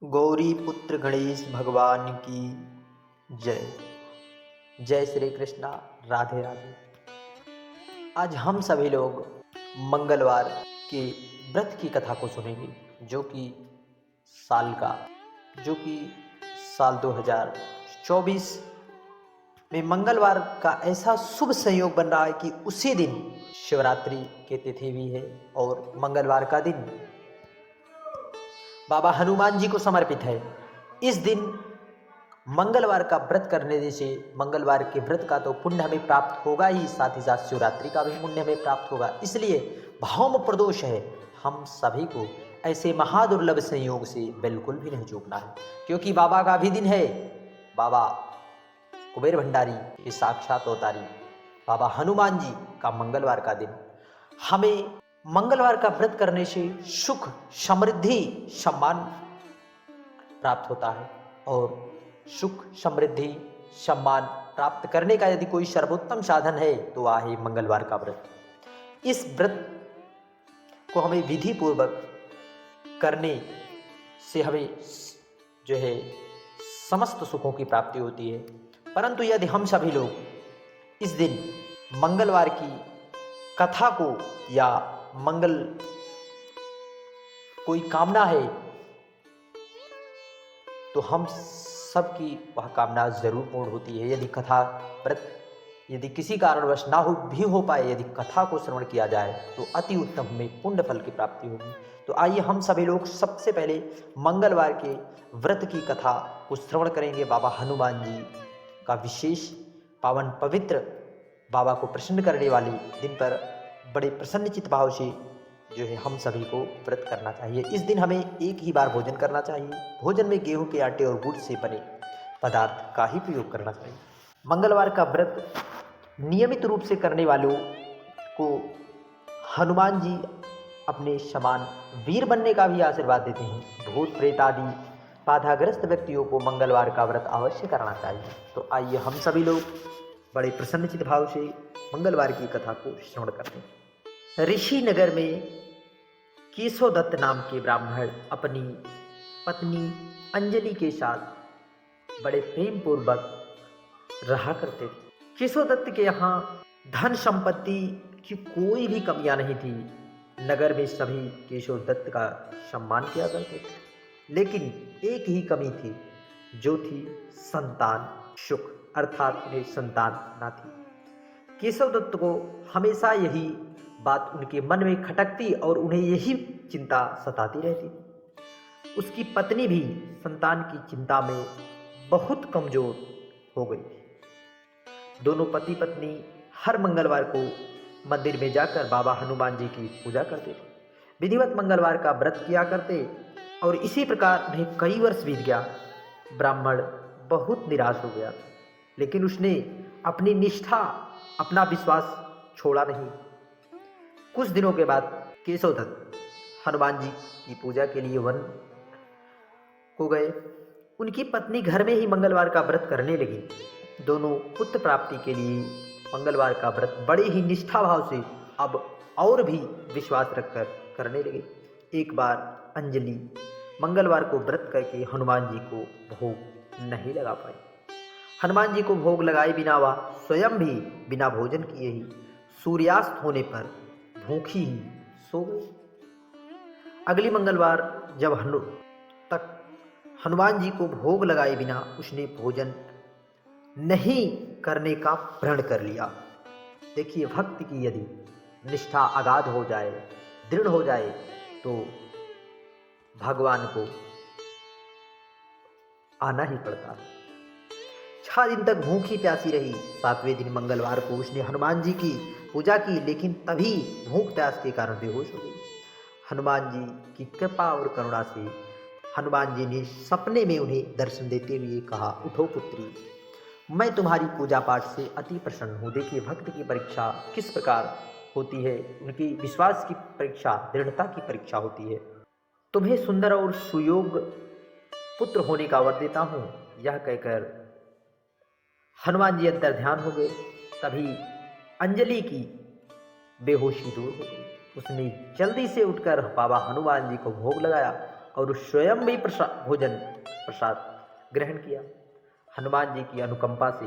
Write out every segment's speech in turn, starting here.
गौरी पुत्र गणेश भगवान की जय। जय श्री कृष्णा। राधे राधे। आज हम सभी लोग मंगलवार के व्रत की कथा को सुनेंगे, जो कि साल का जो कि साल 2024 में मंगलवार का ऐसा शुभ संयोग बन रहा है कि उसी दिन शिवरात्रि की तिथि भी है और मंगलवार का दिन बाबा हनुमान जी को समर्पित है। इस दिन मंगलवार का व्रत करने से मंगलवार के व्रत का तो पुण्य हमें प्राप्त होगा ही, साथ ही साथ शिवरात्रि का भी पुण्य हमें प्राप्त होगा। इसलिए भाव प्रदोष है, हम सभी को ऐसे महादुर्लभ संयोग से बिल्कुल भी नहीं चूकना है, क्योंकि बाबा का भी दिन है। बाबा कुबेर भंडारी के साक्षात अवतारी बाबा हनुमान जी का मंगलवार का दिन। हमें मंगलवार का व्रत करने से सुख, समृद्धि, सम्मान प्राप्त होता है और सुख, समृद्धि, सम्मान प्राप्त करने का यदि कोई सर्वोत्तम साधन है तो वह है मंगलवार का व्रत। इस व्रत को हमें विधि पूर्वक करने से हमें जो है समस्त सुखों की प्राप्ति होती है। परंतु यदि हम सभी लोग इस दिन मंगलवार की कथा को या मंगल कोई कामना है तो हम सबकी वह कामना जरूर पूर्ण होती है। यदि कथा व्रत यदि किसी कारणवश ना हो पाए, यदि कथा को श्रवण किया जाए तो अति उत्तम हमें पुण्य फल की प्राप्ति होगी। तो आइए हम सभी लोग सबसे पहले मंगलवार के व्रत की कथा को श्रवण करेंगे। बाबा हनुमान जी का विशेष पावन पवित्र, बाबा को प्रसन्न करने वाले दिन पर बड़े प्रसन्नचित भाव से जो है हम सभी को व्रत करना चाहिए। इस दिन हमें एक ही बार भोजन करना चाहिए। भोजन में गेहूं के आटे और गुड़ से बने पदार्थ का ही प्रयोग करना चाहिए। मंगलवार का व्रत नियमित रूप से करने वालों को हनुमान जी अपने समान वीर बनने का भी आशीर्वाद देते हैं। भूत प्रेत आदि बाधाग्रस्त व्यक्तियों को मंगलवार का व्रत अवश्य करना चाहिए। तो आइए हम सभी लोग बड़े प्रसन्नचित भाव से मंगलवार की कथा को श्रवण करते हैं। ऋषि नगर में केशवदत्त नाम के ब्राह्मण अपनी पत्नी अंजलि के साथ बड़े प्रेम पूर्वक रहा करते थे। केशवदत्त के यहाँ धन संपत्ति की कोई भी कमियां नहीं थी। नगर में सभी केशवदत्त का सम्मान किया करते थे, लेकिन एक ही कमी थी, जो थी संतान सुख, अर्थात उन्हें संतान न थी। केशवदत्त को हमेशा यही बात उनके मन में खटकती और उन्हें यही चिंता सताती रहती। उसकी पत्नी भी संतान की चिंता में बहुत कमजोर हो गई। दोनों पति पत्नी हर मंगलवार को मंदिर में जाकर बाबा हनुमान जी की पूजा करते थे, विधिवत मंगलवार का व्रत किया करते और इसी प्रकार उन्हें कई वर्ष बीत गया। ब्राह्मण बहुत निराश हो गया, लेकिन उसने अपनी निष्ठा, अपना विश्वास छोड़ा नहीं। कुछ दिनों के बाद केशवदत्त हनुमान जी की पूजा के लिए वन को गए। उनकी पत्नी घर में ही मंगलवार का व्रत करने लगी। दोनों पुत्र प्राप्ति के लिए मंगलवार का व्रत बड़े ही निष्ठा भाव से अब और भी विश्वास रखकर करने लगे। एक बार अंजलि मंगलवार को व्रत करके हनुमान जी को भोग नहीं लगा पाई। हनुमान जी को भोग लगाए बिना वह स्वयं भी बिना भोजन किए ही सूर्यास्त होने पर भूखी ही सो गई। अगली मंगलवार जब हनुमान जी को भोग लगाए बिना उसने भोजन नहीं करने का प्रण कर लिया। देखिए, भक्ति की यदि निष्ठा अगाध हो जाए, दृढ़ हो जाए, तो भगवान को आना ही पड़ता है। 6 दिन तक भूखी प्यासी रही। 7वें दिन मंगलवार को उसने हनुमान जी की पूजा की, लेकिन तभी भूख प्यास के कारण बेहोश हो गई। हनुमान जी की कृपा और करुणा से हनुमान जी ने सपने में उन्हें दर्शन देते हुए कहा, उठो पुत्री, मैं तुम्हारी पूजा पाठ से अति प्रसन्न हूँ। देखिए, भक्त की परीक्षा किस प्रकार होती है, उनकी विश्वास की परीक्षा, दृढ़ता की परीक्षा होती है। तुम्हें सुंदर और सुयोग पुत्र होने का वर देता हूँ। यह कहकर हनुमान जी अंतर ध्यान हो गए। तभी अंजलि की बेहोशी दूर हो गई। उसने जल्दी से उठकर बाबा हनुमान जी को भोग लगाया और स्वयं भी भोजन प्रसाद ग्रहण किया। हनुमान जी की अनुकंपा से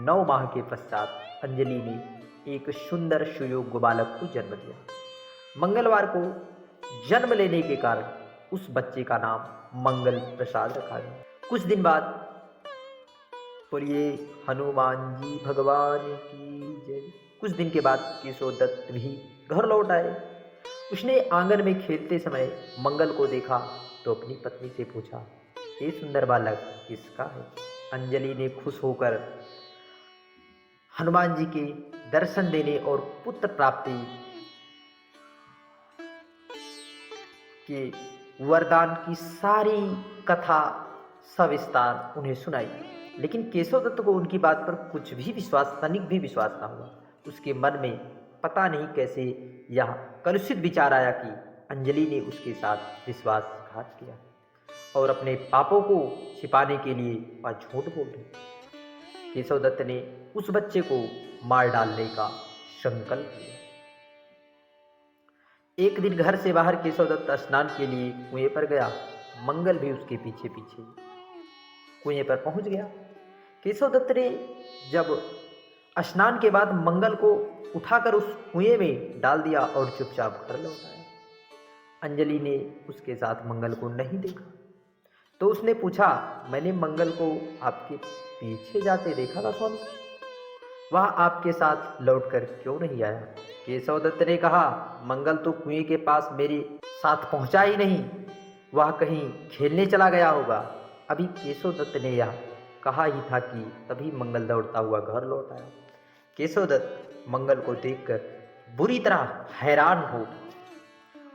9 माह के पश्चात अंजलि ने एक सुंदर सुयोग्य बालक को जन्म दिया। मंगलवार को जन्म लेने के कारण उस बच्चे का नाम मंगल प्रसाद रखा गया। कुछ दिन बाद, बोलिए हनुमान जी भगवान की जय। कुछ दिन के बाद केशव दत्त भी घर लौट आए। उसने आंगन में खेलते समय मंगल को देखा तो अपनी पत्नी से पूछा, ये सुंदर बालक किसका है? अंजलि ने खुश होकर हनुमान जी के दर्शन देने और पुत्र प्राप्ति के वरदान की सारी कथा सविस्तार उन्हें सुनाई। लेकिन केशव दत्त को उनकी बात पर कुछ भी विश्वास, तनिक भी विश्वास न हुआ। उसके मन में पता नहीं कैसे यह कलुषित विचार आया कि अंजलि ने उसके साथ विश्वासघात किया और अपने पापों को छिपाने के लिए वह झूठ बोल रही। केशव दत्त ने उस बच्चे को मार डालने का संकल्प किया। एक दिन घर से बाहर केशव दत्त स्नान के लिए कुएं पर गया। मंगल भी उसके पीछे पीछे कुएं पर पहुंच गया। केशव दत्त ने जब स्नान के बाद मंगल को उठाकर उस कुएं में डाल दिया और चुपचाप घर लौट आया। अंजलि ने उसके साथ मंगल को नहीं देखा तो उसने पूछा, मैंने मंगल को आपके पीछे जाते देखा था स्वामी, वह आपके साथ लौटकर क्यों नहीं आया? केशव दत्त ने कहा, मंगल तो कुएं के पास मेरे साथ पहुंचा ही नहीं, वह कहीं खेलने चला गया होगा। अभी केशव दत्त ने यह कहा ही था कि तभी मंगल दौड़ता हुआ घर लौट आया। केशव दत्त मंगल को देखकर बुरी तरह हैरान हो।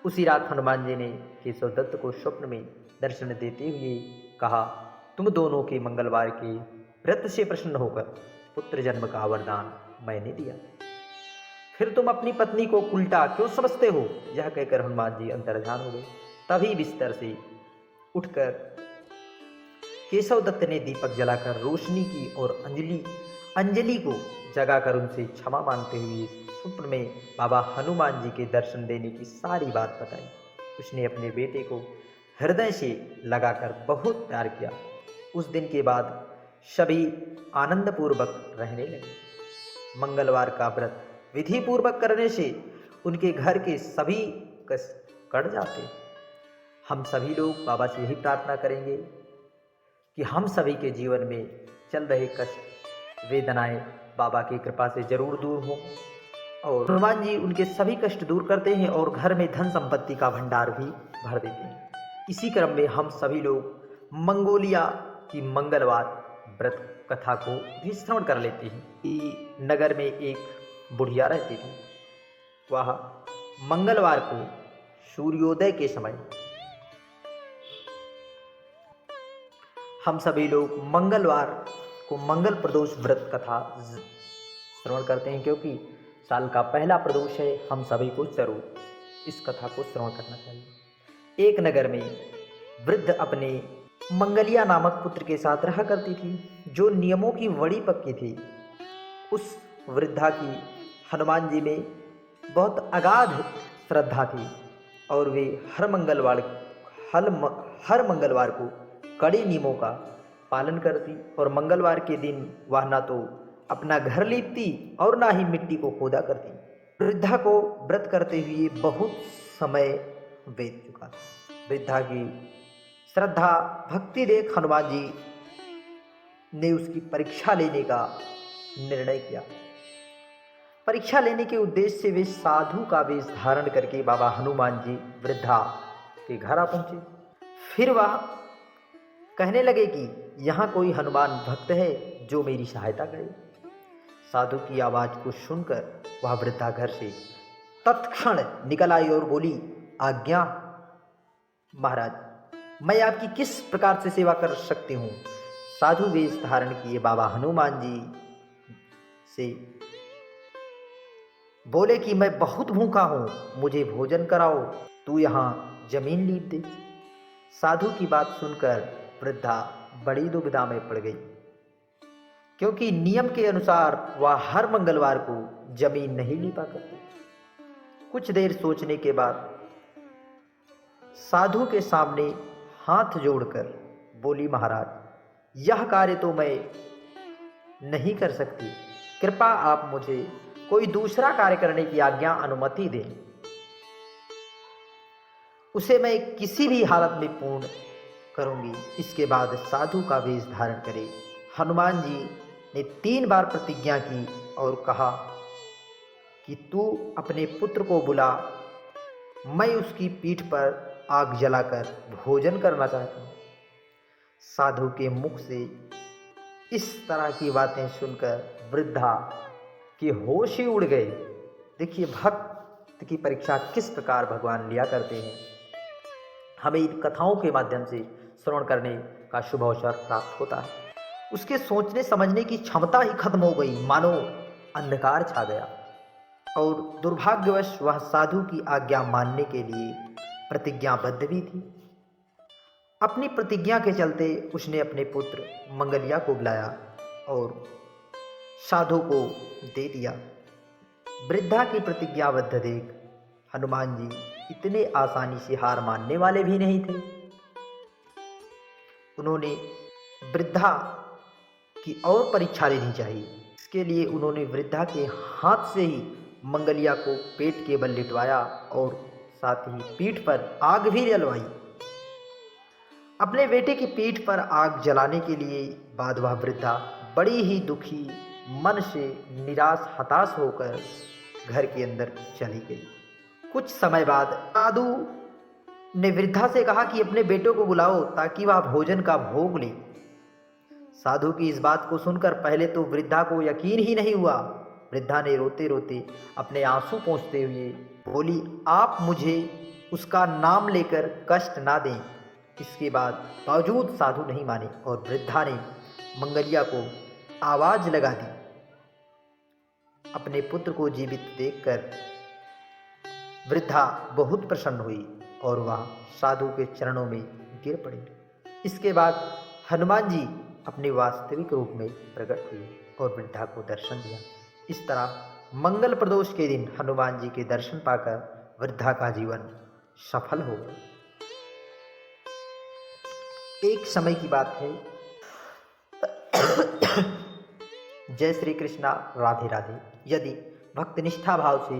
उसी रात हनुमान जी ने केशव दत्त को स्वप्न में दर्शन देते हुए कहा, तुम दोनों के मंगलवार के व्रत से प्रसन्न होकर पुत्र जन्म का वरदान मैंने दिया, फिर तुम अपनी पत्नी को उल्टा क्यों समझते हो? यह कहकर हनुमान जी अंतर्ध्यान हो गए। तभी बिस्तर से उठकर केशव दत्त ने दीपक जलाकर रोशनी की और अंजलि को जगाकर उनसे क्षमा मांगते हुए स्वप्न में बाबा हनुमान जी के दर्शन देने की सारी बात बताई। उसने अपने बेटे को हृदय से लगाकर बहुत प्यार किया। उस दिन के बाद सभी आनंदपूर्वक रहने लगे। मंगलवार का व्रत विधि पूर्वक करने से उनके घर के सभी कष्ट कट जाते। हम सभी लोग बाबा से यही प्रार्थना करेंगे कि हम सभी के जीवन में चल रहे कष्ट, वेदनाएं बाबा की कृपा से जरूर दूर हों और हनुमान जी उनके सभी कष्ट दूर करते हैं और घर में धन संपत्ति का भंडार भी भर देते हैं। इसी क्रम में हम सभी लोग मंगोलिया की मंगलवार व्रत कथा को भी श्रवण कर लेते हैं। कि नगर में एक बुढ़िया रहती थी। वह मंगलवार को सूर्योदय के समय हम सभी लोग मंगलवार को मंगल प्रदोष व्रत कथा श्रवण करते हैं, क्योंकि साल का पहला प्रदोष है। हम सभी को जरूर इस कथा को श्रवण करना चाहिए। एक नगर में वृद्ध अपने मंगलिया नामक पुत्र के साथ रहा करती थी, जो नियमों की बड़ी पक्की थी। उस वृद्धा की हनुमान जी में बहुत अगाध श्रद्धा थी और वे हर मंगलवार को कड़े नियमों का पालन करती और मंगलवार के दिन वह ना तो अपना घर लीपती और ना ही मिट्टी को खोदा करती। वृद्धा को व्रत करते हुए बहुत समय बीत चुका था। वृद्धा की श्रद्धा भक्ति देख हनुमान जी ने उसकी परीक्षा लेने का निर्णय किया। परीक्षा लेने के उद्देश्य से वे साधु का वेश धारण करके बाबा हनुमान जी वृद्धा के घर आ पहुंचे। फिर वह कहने लगे कि यहाँ कोई हनुमान भक्त है जो मेरी सहायता करे। साधु की आवाज को सुनकर वह वृद्धा घर से तत्क्षण निकल आई और बोली, आज्ञा महाराज, मैं आपकी किस प्रकार से सेवा कर सकती हूँ? साधु वेश धारण किए बाबा हनुमान जी से बोले कि मैं बहुत भूखा हूँ, मुझे भोजन कराओ, तू यहाँ जमीन लीप दे। साधु की बात सुनकर वृद्धा बड़ी दुविधा में पड़ गई, क्योंकि नियम के अनुसार वह हर मंगलवार को जमीन नहीं लीपा करती। कुछ देर सोचने के बाद साधु के सामने हाथ जोड़कर बोली, महाराज यह कार्य तो मैं नहीं कर सकती, कृपा आप मुझे कोई दूसरा कार्य करने की आज्ञा अनुमति दें, उसे मैं किसी भी हालत में पूर्ण करूंगी। इसके बाद साधु का वेश धारण करे हनुमान जी ने 3 बार प्रतिज्ञा की और कहा कि तू अपने पुत्र को बुला, मैं उसकी पीठ पर आग जलाकर भोजन करना चाहता हूँ। साधु के मुख से इस तरह की बातें सुनकर वृद्धा के होश ही उड़ गए। देखिए भक्त की परीक्षा किस प्रकार भगवान लिया करते हैं। हमें इन कथाओं के माध्यम से श्रवण करने का शुभ अवसर प्राप्त होता है। उसके सोचने समझने की क्षमता ही खत्म हो गई, मानो अंधकार छा गया और दुर्भाग्यवश वह साधु की आज्ञा मानने के लिए प्रतिज्ञाबद्ध भी थी। अपनी प्रतिज्ञा के चलते उसने अपने पुत्र मंगलिया को बुलाया और साधु को दे दिया। वृद्धा की प्रतिज्ञाबद्ध देख हनुमान जी इतने आसानी से हार मानने वाले भी नहीं थे। उन्होंने वृद्धा की और परीक्षा लेनी चाहिए। इसके लिए उन्होंने वृद्धा के हाथ से ही मंगलिया को पेट के बल लिटवाया और साथ ही पीठ पर आग भी जलवाई। अपने बेटे की पीठ पर आग जलाने के लिए बाद वह वृद्धा बड़ी ही दुखी मन से निराश हताश होकर घर के अंदर चली गई। कुछ समय बाद साधु ने वृद्धा से कहा कि अपने बेटों को बुलाओ ताकि वह भोजन का भोग ले। साधु की इस बात को सुनकर पहले तो वृद्धा को यकीन ही नहीं हुआ। वृद्धा ने रोते रोते अपने आंसू पोंछते हुए बोली, आप मुझे उसका नाम लेकर कष्ट ना दें। इसके बाद बावजूद साधु नहीं माने और वृद्धा ने मंगलिया को आवाज लगा दी। अपने पुत्र को जीवित देखकर वृद्धा बहुत प्रसन्न हुई और वह साधु के चरणों में गिर पड़ी। इसके बाद हनुमान जी अपने वास्तविक रूप में प्रकट हुए और वृद्धा को दर्शन दिया। इस तरह मंगल प्रदोष के दिन हनुमान जी के दर्शन पाकर वृद्धा का जीवन सफल हो गया। एक समय की बात है। जय श्री कृष्णा, राधे राधे। यदि भक्त निष्ठा भाव से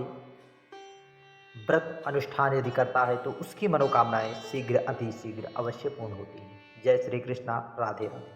व्रत अनुष्ठान यदि करता है तो उसकी मनोकामनाएं शीघ्र अति शीघ्र अवश्य पूर्ण होती हैं। जय श्री कृष्णा, राधे राधे।